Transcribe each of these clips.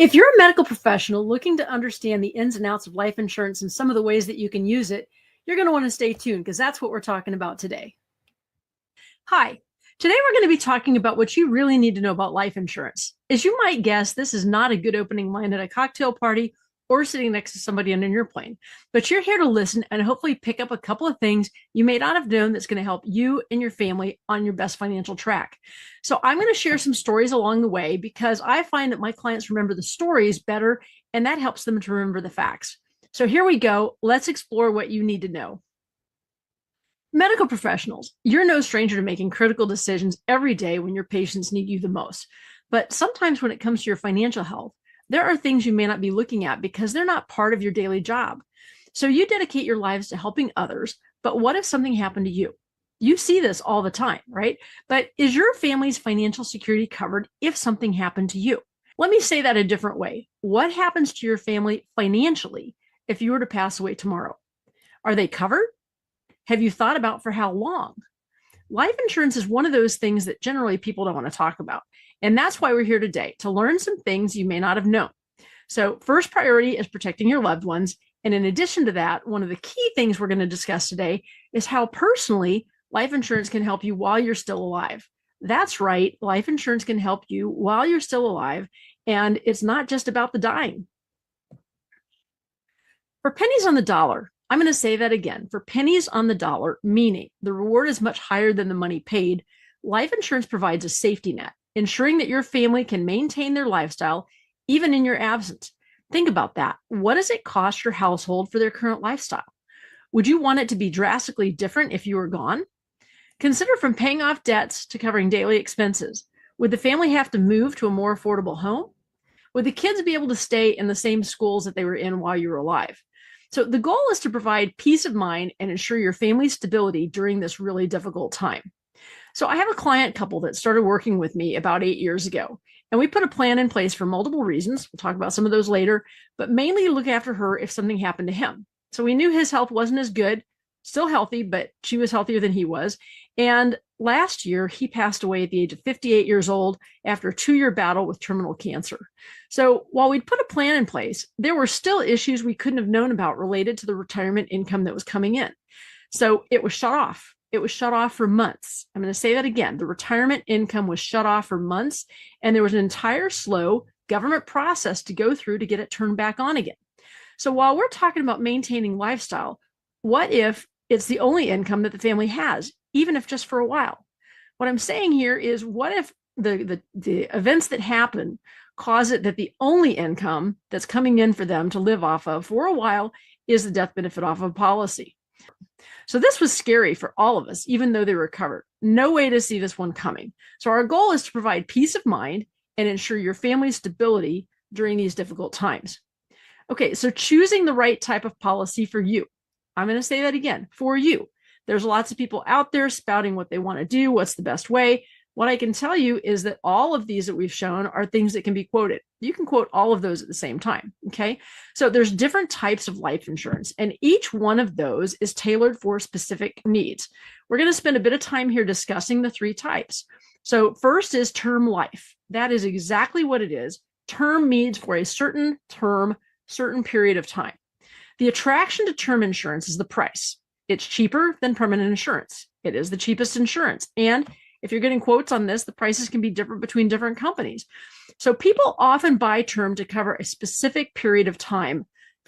If you're a medical professional looking to understand the ins and outs of life insurance and some of the ways that you can use it, you're going to want to stay tuned because that's what we're talking about today. Hi. Today we're going to be talking about what you really need to know about life insurance. As you might guess, this is not a good opening line at a cocktail party or sitting next to somebody on an airplane, but you're here to listen and hopefully pick up a couple of things you may not have known that's going to help you and your family on your best financial track. So I'm going to share some stories along the way because I find that my clients remember the stories better and that helps them to remember the facts. So here we go. Let's explore what you need to know. Medical professionals, you're no stranger to making critical decisions every day when your patients need you the most. But sometimes when it comes to your financial health, there are things you may not be looking at because they're not part of your daily job. So you dedicate your lives to helping others, but what if something happened to you? You see this all the time, right? But is your family's financial security covered if something happened to you? Let me say that a different way. What happens to your family financially if you were to pass away tomorrow? Are they covered? Have you thought about for how long? Life insurance is one of those things that generally people don't want to talk about. And that's why we're here today, to learn some things you may not have known. So first priority is protecting your loved ones. And in addition to that, one of the key things we're going to discuss today is how personally life insurance can help you while you're still alive. That's right. Life insurance can help you while you're still alive. And it's not just about the dying. For pennies on the dollar, I'm going to say that again. For pennies on the dollar, meaning the reward is much higher than the money paid, life insurance provides a safety net, ensuring that your family can maintain their lifestyle even in your absence. Think about that. What does it cost your household for their current lifestyle? Would you want it to be drastically different if you were gone? Consider from paying off debts to covering daily expenses. Would the family have to move to a more affordable home? Would the kids be able to stay in the same schools that they were in while you were alive? So the goal is to provide peace of mind and ensure your family's stability during this really difficult time. So I have a client couple that started working with me about 8 years ago, and we put a plan in place for multiple reasons. We'll talk about some of those later, but mainly look after her if something happened to him. So we knew his health wasn't as good, still healthy, but she was healthier than he was. And last year, he passed away at the age of 58 years old after a 2-year battle with terminal cancer. So while we'd put a plan in place, there were still issues we couldn't have known about related to the retirement income that was coming in. So it was shut off. It was shut off for months. I'm going to say that again. The retirement income was shut off for months, and there was an entire slow government process to go through to get it turned back on again. So while we're talking about maintaining lifestyle, what if it's the only income that the family has, even if just for a while? What I'm saying here is, what if the events that happen cause it that the only income that's coming in for them to live off of for a while is the death benefit off of a policy? So this was scary for all of us, even though they were covered. No way to see this one coming. So our goal is to provide peace of mind and ensure your family's stability during these difficult times. Okay, so choosing the right type of policy for you. I'm going to say that again, for you. There's lots of people out there spouting what they want to do, what's the best way. What I can tell you is that all of these that we've shown are things that can be quoted. You can quote all of those at the same time, okay? So there's different types of life insurance, and each one of those is tailored for specific needs. We're going to spend a bit of time here discussing the 3 types. So first is term life. That is exactly what it is. Term means for a certain term, certain period of time. The attraction to term insurance is the price. It's cheaper than permanent insurance. It is the cheapest insurance. And if you're getting quotes on this, the prices can be different between different companies. So people often buy term to cover a specific period of time,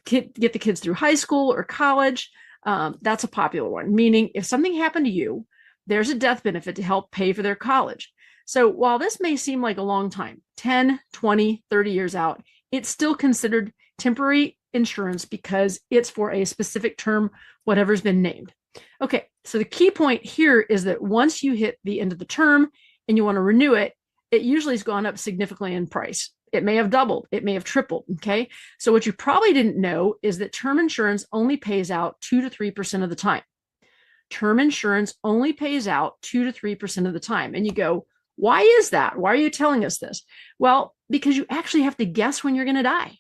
get the kids through high school or college. That's a popular one, meaning if something happened to you, there's a death benefit to help pay for their college. So while this may seem like a long time, 10, 20, 30 years out, it's still considered temporary insurance because it's for a specific term, whatever's been named. Okay, so the key point here is that once you hit the end of the term and you want to renew it, it usually has gone up significantly in price. It may have doubled, it may have tripled, okay? So what you probably didn't know is that term insurance only pays out 2 to 3% of the time. Term insurance only pays out 2 to 3% of the time. And you go, why is that? Why are you telling us this? Well, because you actually have to guess when you're going to die.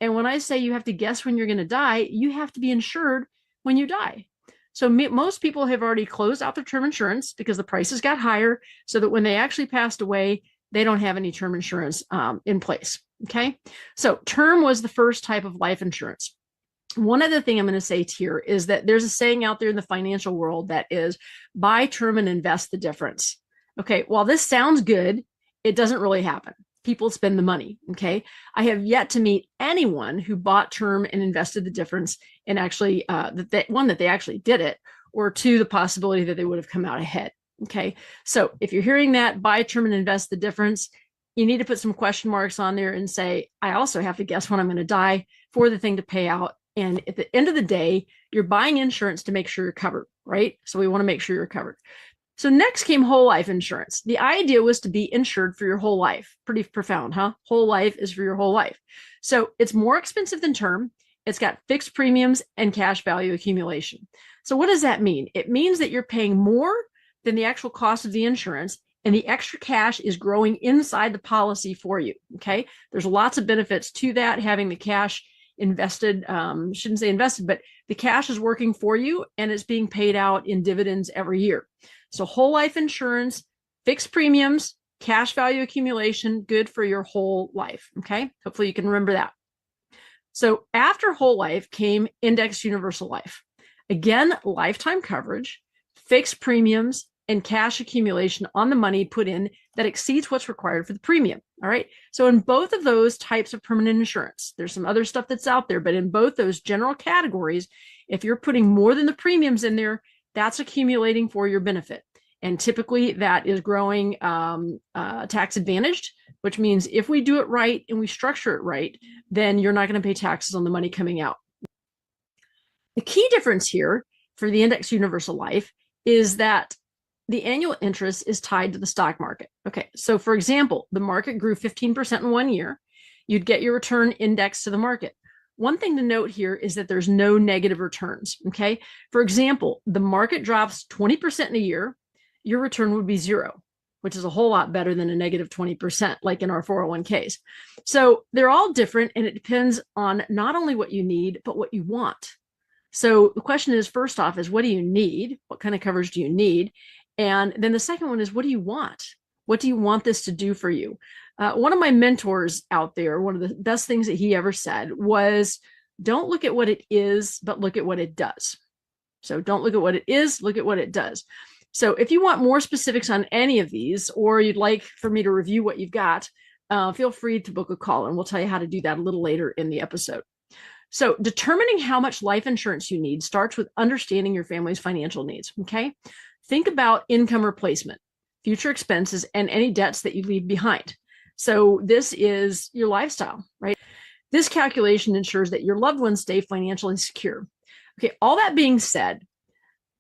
And when I say you have to guess when you're going to die, you have to be insured when you die. So most people have already closed out their term insurance because the prices got higher, so that when they actually passed away, they don't have any term insurance in place. Okay. So term was the first type of life insurance. One other thing I'm going to say here is that there's a saying out there in the financial world that is buy term and invest the difference. Okay. While this sounds good, it doesn't really happen. People spend the money. Okay. I have yet to meet anyone who bought term and invested the difference and actually, that they actually did it, or two, the possibility that they would have come out ahead. Okay. So if you're hearing that, buy term and invest the difference, you need to put some question marks on there and say, I also have to guess when I'm going to die for the thing to pay out. And at the end of the day, you're buying insurance to make sure you're covered, right? So we want to make sure you're covered. So next came whole life insurance. The idea was to be insured for your whole life. Pretty profound, huh? Whole life is for your whole life. So it's more expensive than term. It's got fixed premiums and cash value accumulation. So what does that mean? It means that you're paying more than the actual cost of the insurance, and the extra cash is growing inside the policy for you. Okay. There's lots of benefits to that, having the cash invested, shouldn't say invested, but the cash is working for you and it's being paid out in dividends every year. So whole life insurance, fixed premiums, cash value accumulation, good for your whole life. Okay. Hopefully you can remember that. So after whole life came indexed universal life. Again, lifetime coverage, fixed premiums, and cash accumulation on the money put in that exceeds what's required for the premium. All right. So in both of those types of permanent insurance, there's some other stuff that's out there, but in both those general categories, if you're putting more than the premiums in there, that's accumulating for your benefit. And typically that is growing tax advantaged, which means if we do it right and we structure it right, then you're not going to pay taxes on the money coming out. The key difference here for the indexed universal life is that the annual interest is tied to the stock market. Okay, so for example, the market grew 15% in 1 year. You'd get your return indexed to the market. One thing to note here is that there's no negative returns. Okay, for example, the market drops 20% in a year, your return would be zero, which is a whole lot better than a negative 20%, like in our 401ks. So they're all different, and it depends on not only what you need, but what you want. So the question is, first off, is what do you need? What kind of coverage do you need? And then the second one is, what do you want? What do you want this to do for you? One of my mentors out there, one of the best things that he ever said was, don't look at what it is, but look at what it does. So don't look at what it is, look at what it does. So if you want more specifics on any of these, or you'd like for me to review what you've got, feel free to book a call and we'll tell you how to do that a little later in the episode. So determining how much life insurance you need starts with understanding your family's financial needs. Okay. Think about income replacement, future expenses, and any debts that you leave behind. So this is your lifestyle, right? This calculation ensures that your loved ones stay financially secure. Okay, all that being said,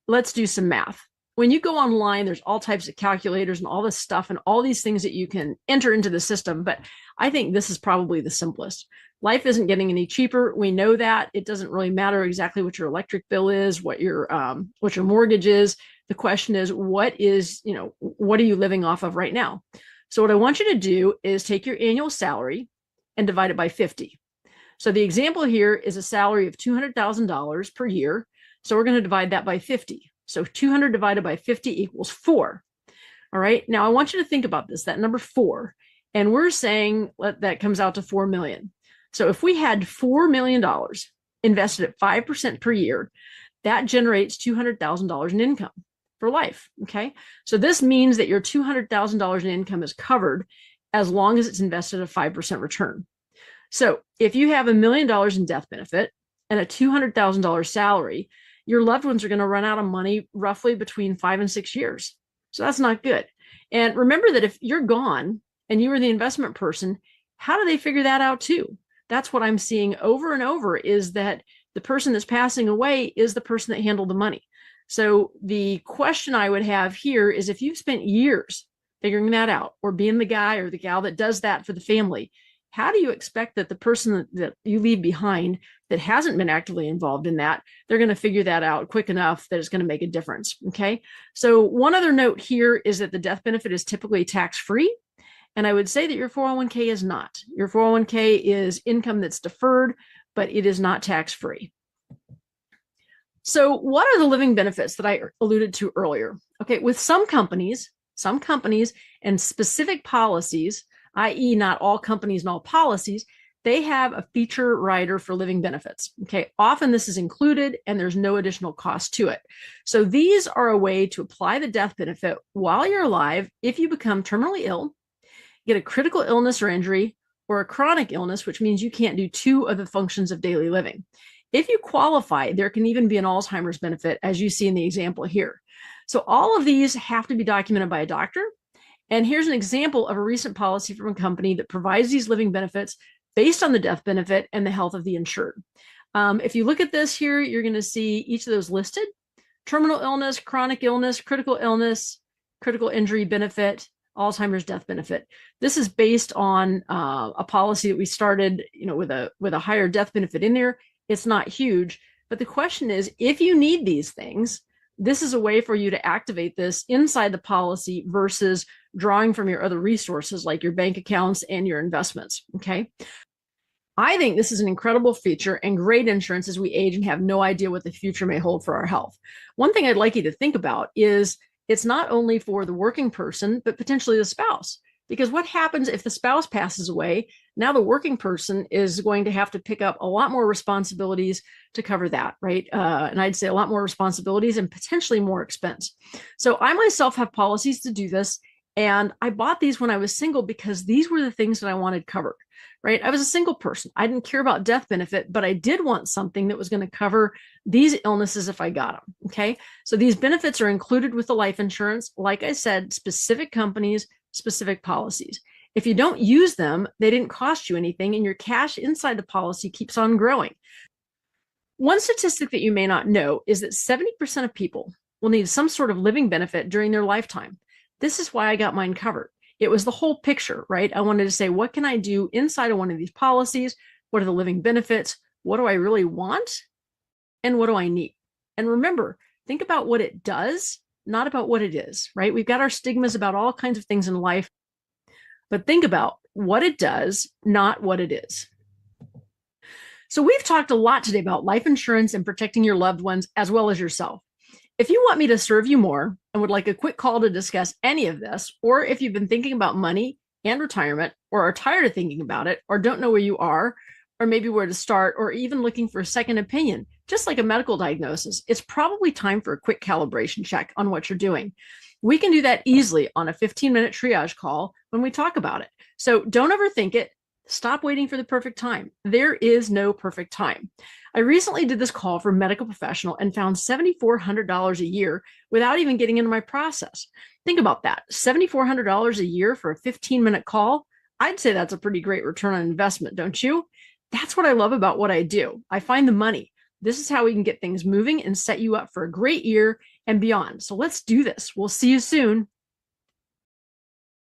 let's do some math. When you go online, there's all types of calculators and all this stuff and all these things that you can enter into the system, but I think this is probably the simplest. Life isn't getting any cheaper. We know that. It doesn't really matter exactly what your electric bill is, what your mortgage is. The question is, what are you living off of right now? So what I want you to do is take your annual salary and divide it by 50. So the example here is a salary of $200,000 per year. So we're going to divide that by 50. So 200 divided by 50 equals 4. All right. Now I want you to think about this, that number 4. And we're saying that comes out to 4 million. So if we had $4 million invested at 5% per year, that generates $200,000 in income for life. Okay. So this means that your $200,000 in income is covered as long as it's invested at 5% return. So if you have $1 million in death benefit and a $200,000 salary, your loved ones are going to run out of money roughly between 5 and 6 years. So that's not good. And remember that if you're gone and you were the investment person, how do they figure that out too? That's what I'm seeing over and over, is that the person that's passing away is the person that handled the money. So the question I would have here is, if you've spent years figuring that out, or being the guy or the gal that does that for the family, how do you expect that the person that you leave behind that hasn't been actively involved in that, they're going to figure that out quick enough that it's going to make a difference? Okay. So one other note here is that the death benefit is typically tax-free. And I would say that your 401k is not. Your 401k is income that's deferred, but it is not tax-free. So what are the living benefits that I alluded to earlier? Okay, with some companies, Some companies and specific policies, i.e., not all companies and all policies, they have a feature rider for living benefits. Okay. Often this is included and there's no additional cost to it. So these are a way to apply the death benefit while you're alive if you become terminally ill, get a critical illness or injury, or a chronic illness, which means you can't do two of the functions of daily living. If you qualify, there can even be an Alzheimer's benefit, as you see in the example here. So all of these have to be documented by a doctor. And here's an example of a recent policy from a company that provides these living benefits based on the death benefit and the health of the insured. If you look at this here, you're going to see each of those listed: terminal illness, chronic illness, critical injury benefit, Alzheimer's death benefit. This is based on a policy that we started, with a higher death benefit in there. It's not huge, but the question is, if you need these things, this is a way for you to activate this inside the policy versus drawing from your other resources like your bank accounts and your investments. Okay. I think this is an incredible feature and great insurance as we age and have no idea what the future may hold for our health. One thing I'd like you to think about is it's not only for the working person, but potentially the spouse. Because what happens if the spouse passes away? Now the working person is going to have to pick up a lot more responsibilities to cover that, right? And I'd say a lot more responsibilities and potentially more expense. So I myself have policies to do this. And I bought these when I was single because these were the things that I wanted covered, right? I was a single person. I didn't care about death benefit, but I did want something that was going to cover these illnesses if I got them. Okay. So these benefits are included with the life insurance. Like I said, specific companies, specific policies. If you don't use them, they didn't cost you anything, and your cash inside the policy keeps on growing. One statistic that you may not know is that 70% of people will need some sort of living benefit during their lifetime. This is why I got mine covered. It was the whole picture, right? I wanted to say, what can I do inside of one of these policies? What are the living benefits? What do I really want? And what do I need? And remember, think about what it does, not about what it is, right? We've got our stigmas about all kinds of things in life, but think about what it does, not what it is. So we've talked a lot today about life insurance and protecting your loved ones as well as yourself. If you want me to serve you more and would like a quick call to discuss any of this, or if you've been thinking about money and retirement, or are tired of thinking about it, or don't know where you are, or maybe where to start, or even looking for a second opinion, just like a medical diagnosis, it's probably time for a quick calibration check on what you're doing. We can do that easily on a 15-minute triage call when we talk about it. So don't overthink it. Stop waiting for the perfect time. There is no perfect time. I recently did this call for a medical professional and found $7,400 a year without even getting into my process. Think about that. $7,400 a year for a 15-minute call. I'd say that's a pretty great return on investment, don't you? That's what I love about what I do. I find the money. This is how we can get things moving and set you up for a great year and beyond. So let's do this. We'll see you soon.